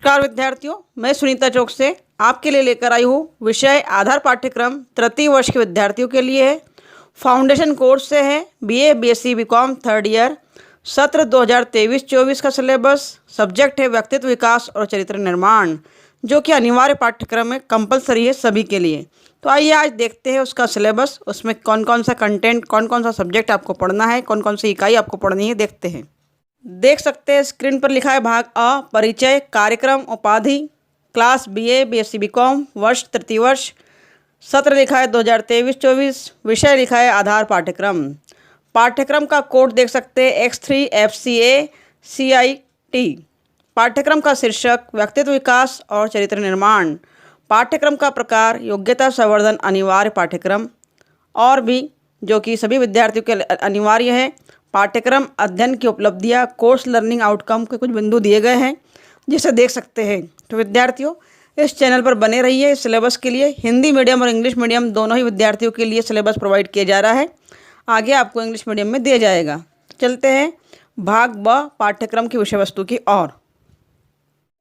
नमस्कार विद्यार्थियों, मैं सुनीता चौक से आपके लिए लेकर आई हूँ विषय आधार पाठ्यक्रम तृतीय वर्ष के विद्यार्थियों के लिए है। फाउंडेशन कोर्स से है BA BSc BCom third year. सत्र 2023-24 का सिलेबस। सब्जेक्ट है व्यक्तित्व विकास और चरित्र निर्माण, जो कि अनिवार्य पाठ्यक्रम है, कंपलसरी है सभी के लिए। तो आइए आज देखते हैं उसका सिलेबस, उसमें कौन कौन सा कंटेंट, कौन कौन सा सब्जेक्ट आपको पढ़ना है, कौन कौन सी इकाई आपको पढ़नी है, देखते हैं। देख सकते हैं स्क्रीन पर लिखा है भाग अ परिचय, कार्यक्रम, उपाधि, क्लास बीए बीएससी बीकॉम, वर्ष तृतीय वर्ष, सत्र लिखा है 2023-24, विषय लिखा है आधार पाठ्यक्रम। पाठ्यक्रम का कोड देख सकते हैं X3FCA-CIT। पाठ्यक्रम का शीर्षक व्यक्तित्व विकास और चरित्र निर्माण। पाठ्यक्रम का प्रकार योग्यता संवर्धन अनिवार्य पाठ्यक्रम और भी, जो कि सभी विद्यार्थियों के लिए अनिवार्य है। पाठ्यक्रम अध्ययन की उपलब्धियां, कोर्स लर्निंग आउटकम के कुछ बिंदु दिए गए हैं जिसे देख सकते हैं। तो विद्यार्थियों इस चैनल पर बने रहिए। इस सिलेबस के लिए हिंदी मीडियम और इंग्लिश मीडियम दोनों ही विद्यार्थियों के लिए सिलेबस प्रोवाइड किया जा रहा है। आगे आपको इंग्लिश मीडियम में दिया जाएगा। चलते हैं भाग ब पाठ्यक्रम की विषय वस्तु की ओर।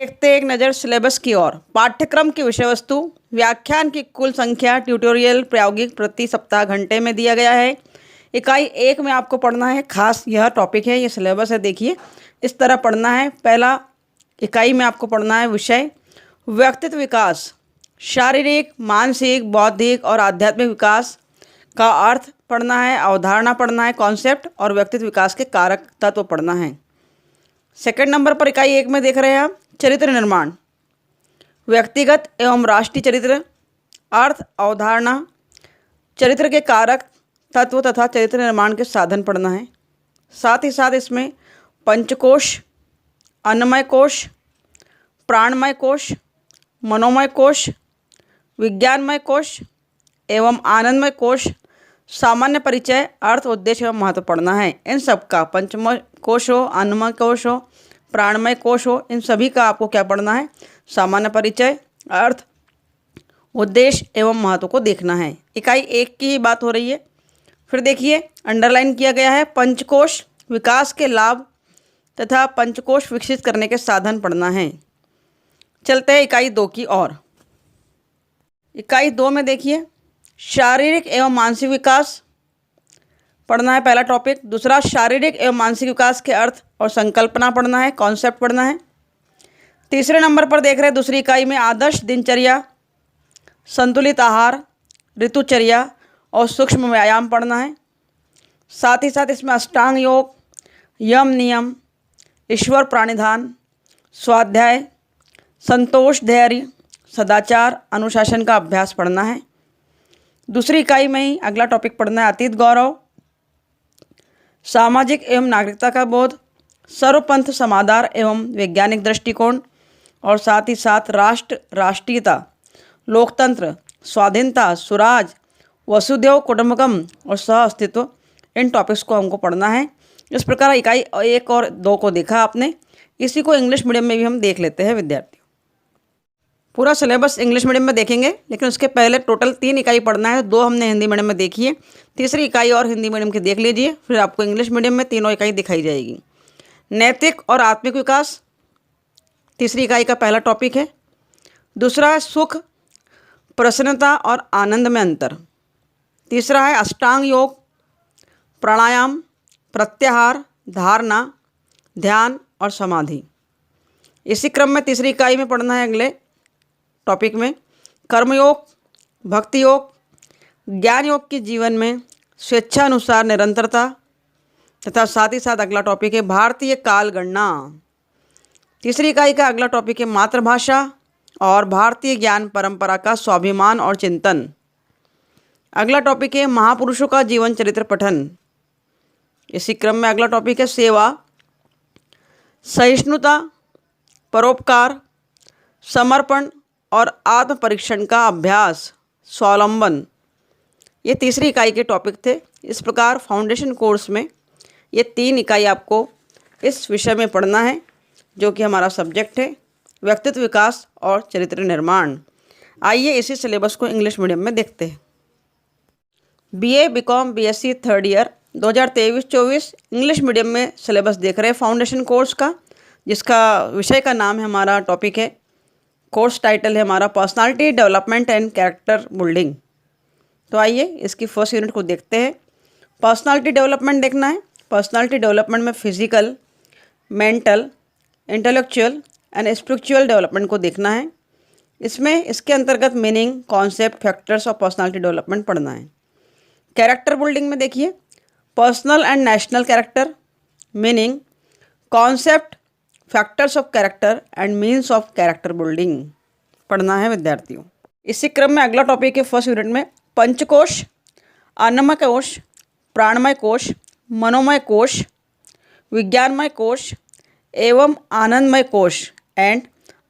देखते हैं एक नज़र सिलेबस की ओर। पाठ्यक्रम की विषय वस्तु, व्याख्यान की कुल संख्या, ट्यूटोरियल प्रायोगिक प्रति सप्ताह घंटे में दिया गया है। इकाई 1 में आपको पढ़ना है, खास यह टॉपिक है, ये सिलेबस है, देखिए इस तरह पढ़ना है। पहला इकाई में आपको पढ़ना है विषय व्यक्तित्व विकास, शारीरिक, मानसिक, बौद्धिक और आध्यात्मिक विकास का अर्थ पढ़ना है, अवधारणा पढ़ना है, कॉन्सेप्ट, और व्यक्तित्व विकास के कारक तत्व पढ़ना है। सेकंड नंबर पर इकाई 1 में देख रहे हैं आप चरित्र निर्माण, व्यक्तिगत एवं राष्ट्रीय चरित्र, अर्थ, अवधारणा, चरित्र के कारक तत्व तथा चरित्र निर्माण के साधन पढ़ना है। साथ ही साथ इसमें पंचकोश, अन्नमय कोश, प्राणमय कोश, मनोमय कोश, विज्ञानमय कोश एवं आनंदमय कोश, सामान्य परिचय, अर्थ, उद्देश्य एवं महत्व पढ़ना है। इन सब का पंचमय कोश हो, अन्नमय कोश हो, प्राणमय कोश हो, इन सभी का आपको क्या पढ़ना है, सामान्य परिचय, अर्थ, उद्देश्य एवं महत्व को देखना है। इकाई 1 की ही बात हो रही है। फिर देखिए अंडरलाइन किया गया है पंचकोश विकास के लाभ तथा पंचकोश विकसित करने के साधन पढ़ना है। चलते हैं इकाई 2 की ओर। इकाई 2 में देखिए शारीरिक एवं मानसिक विकास पढ़ना है, पहला टॉपिक। दूसरा शारीरिक एवं मानसिक विकास के अर्थ और संकल्पना पढ़ना है, कॉन्सेप्ट पढ़ना है। तीसरे नंबर पर देख रहे हैं दूसरी इकाई में आदर्श दिनचर्या, संतुलित आहार, ऋतुचर्या और सूक्ष्म व्यायाम पढ़ना है। साथ ही साथ इसमें अष्टांग योग, यम नियम, ईश्वर प्राणिधान, स्वाध्याय, संतोष, धैर्य, सदाचार, अनुशासन का अभ्यास पढ़ना है। दूसरी इकाई में ही अगला टॉपिक पढ़ना है अतीत गौरव, सामाजिक एवं नागरिकता का बोध, सर्वपंथ समाधान एवं वैज्ञानिक दृष्टिकोण, और साथ ही साथ राष्ट्र, राष्ट्रीयता, लोकतंत्र, स्वाधीनता, सुराज, वसुधैव कुटुंबकम और सह अस्तित्व, इन टॉपिक्स को हमको पढ़ना है। इस प्रकार इकाई 1 और 2 को देखा आपने, इसी को इंग्लिश मीडियम में भी हम देख लेते हैं विद्यार्थियों। पूरा सिलेबस इंग्लिश मीडियम में देखेंगे, लेकिन उसके पहले टोटल 3 इकाई पढ़ना है। 2 हमने हिंदी मीडियम में देखी है, तीसरी इकाई और हिंदी मीडियम की देख लीजिए, फिर आपको इंग्लिश मीडियम में तीनों इकाई दिखाई जाएगी। नैतिक और आत्मिक विकास तीसरी इकाई का पहला टॉपिक है। दूसरा है सुख, प्रसन्नता और आनंद में अंतर। तीसरा है अष्टांग योग, प्राणायाम, प्रत्याहार, धारणा, ध्यान और समाधि। इसी क्रम में तीसरी इकाई में पढ़ना है अगले टॉपिक में कर्मयोग, भक्ति योग, ज्ञान योग की जीवन में स्वेच्छा अनुसार निरंतरता, तथा साथ ही साथ अगला टॉपिक है भारतीय काल गणना। तीसरी इकाई का अगला टॉपिक है मातृभाषा और भारतीय ज्ञान परंपरा का स्वाभिमान और चिंतन। अगला टॉपिक है महापुरुषों का जीवन चरित्र पठन। इसी क्रम में अगला टॉपिक है सेवा, सहिष्णुता, परोपकार, समर्पण और आत्म परीक्षण का अभ्यास, स्वावलंबन। ये तीसरी इकाई के टॉपिक थे। इस प्रकार फाउंडेशन कोर्स में ये 3 इकाई आपको इस विषय में पढ़ना है, जो कि हमारा सब्जेक्ट है व्यक्तित्व विकास और चरित्र निर्माण। आइए इसी सिलेबस को इंग्लिश मीडियम में देखते हैं। BA BCom BSc third year 2023-24 English medium में सिलेबस देख रहे हैं फाउंडेशन कोर्स का। जिसका विषय का नाम है, हमारा टॉपिक है, कोर्स टाइटल है हमारा personality development and character building. तो आइए इसकी फर्स्ट यूनिट को देखते हैं। पर्सनालिटी डेवलपमेंट देखना है। पर्सनालिटी डेवलपमेंट में physical, mental, intellectual and spiritual development को देखना है। इसमें इसके अंतर्गत meaning, concept, factors of personality development पढ़ना है। कैरेक्टर बिल्डिंग में देखिए, personal and national character, meaning, concept, factors of character and means of character building पढ़ना है विद्यार्थियों। इसी क्रम में अगला टॉपिक है फर्स्ट यूनिट में पंचकोश, अन्नमय कोश, प्राणमय कोश, मनोमय कोश, विज्ञानमय कोश एवं आनंदमय कोश एंड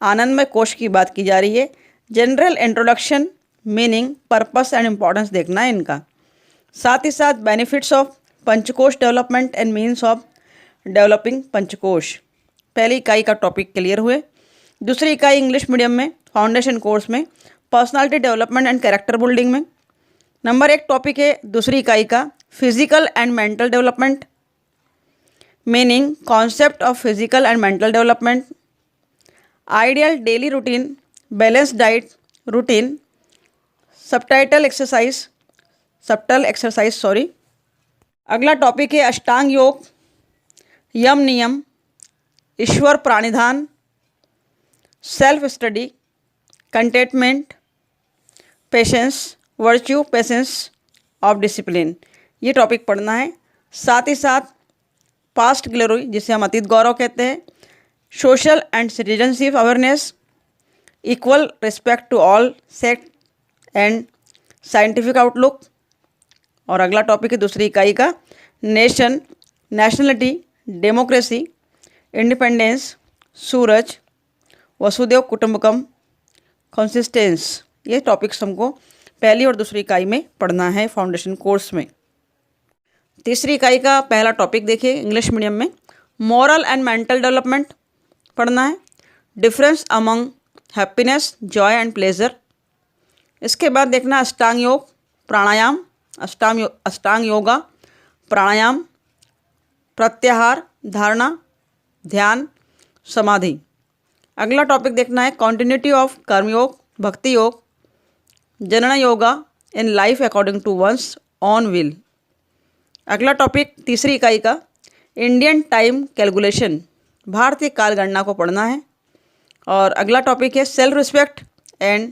आनंदमय कोश की बात की जा रही है। General introduction, meaning, purpose and importance देखना है इनका। साथ ही साथ benefits of panchakosha development and means of developing panchakosha. पहली इकाई का टॉपिक क्लियर हुए। दूसरी इकाई इंग्लिश मीडियम में फाउंडेशन कोर्स में personality development and character building में नंबर 1 टॉपिक है दूसरी इकाई का physical and mental development, meaning, concept of physical and mental development, ideal daily routine, balance diet routine, subtle exercise. अगला टॉपिक है Ashtanga yoga, yama niyama, Ishvara pranidhana, self study, contentment, patience, virtue, patience of discipline, ये topic पढ़ना है। साथ ही साथ पास्ट ग्लोरी, जिसे हम अतीत गौरव कहते हैं, social and citizenship awareness, equal respect to all sect and scientific outlook. और अगला टॉपिक है दूसरी इकाई का नेशन, नेशनलिटी, डेमोक्रेसी, इंडिपेंडेंस, सूरज, वसुदेव कुटुंबकम, कंसिस्टेंस। ये टॉपिक्स हमको पहली और दूसरी इकाई में पढ़ना है फाउंडेशन कोर्स में। तीसरी इकाई का पहला टॉपिक देखिए इंग्लिश मीडियम में मॉरल एंड मेंटल डेवलपमेंट पढ़ना है। Difference among happiness, Joy and pleasure. इसके बाद देखना अष्टांग योग, प्राणायाम, अष्टांग योगा, प्राणायाम, प्रत्याहार, धारणा, ध्यान, समाधि। अगला टॉपिक देखना है कॉन्टिन्यूटी ऑफ कर्मयोग, भक्ति योग, जनन योगा in life according to one's own will. अगला टॉपिक तीसरी इकाई का इंडियन टाइम कैलकुलेशन, भारतीय काल गणना को पढ़ना है। और अगला टॉपिक है self respect and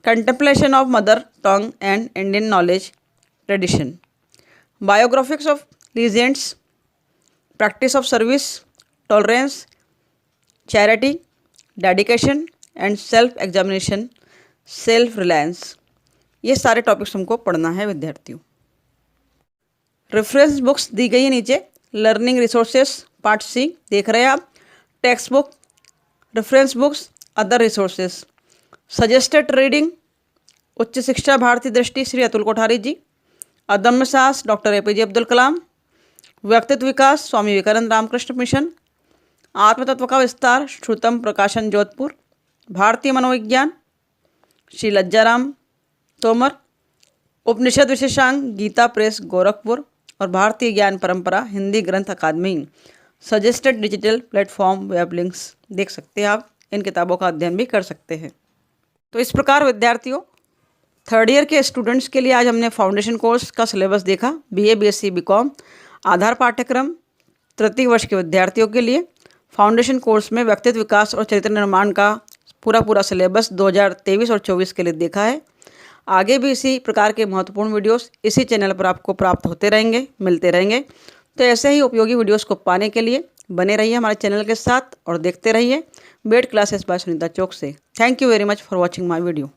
contemplation of mother tongue and Indian knowledge tradition, biographics of legends, practice of service, tolerance, charity, dedication and self examination, self reliance. ये सारे टॉपिक्स हमको पढ़ना है विद्यार्थियों। रेफरेंस बुक्स दी गई है नीचे, लर्निंग रिसोर्सेस पार्ट सी देख रहे हैं आप, text book, reference books, other resources, suggested reading, उच्च शिक्षा भारतीय दृष्टि श्री अतुल कोठारी जी, अदम्य साहस डॉक्टर APJ अब्दुल कलाम, व्यक्तित्व विकास स्वामी विवेकानंद रामकृष्ण मिशन, आत्मतत्व का विस्तार श्रुतम प्रकाशन जोधपुर, भारतीय मनोविज्ञान श्री लज्जाराम तोमर, उपनिषद विशेषांक गीता प्रेस गोरखपुर और भारतीय ज्ञान परंपरा Hindi Granth Akademi. Suggested digital platform web links देख सकते हैं आप, इन किताबों का अध्ययन भी कर सकते हैं। तो इस प्रकार विद्यार्थियों थर्ड ईयर के स्टूडेंट्स के लिए आज हमने फाउंडेशन कोर्स का सिलेबस देखा। BA BSc BCom आधार पाठ्यक्रम तृतीय वर्ष के विद्यार्थियों के लिए फाउंडेशन कोर्स में व्यक्तित्व विकास और चरित्र निर्माण का पूरा सिलेबस 2023 और 24 के लिए देखा है। आगे भी इसी प्रकार के महत्वपूर्ण वीडियोस इसी चैनल पर आपको प्राप्त होते रहेंगे, मिलते रहेंगे। तो ऐसे ही उपयोगी वीडियोस को पाने के लिए बने रहिए हमारे चैनल के साथ और देखते रहिए बेड क्लासेस बाय सुनीता चौक से। Thank you very much for watching my video.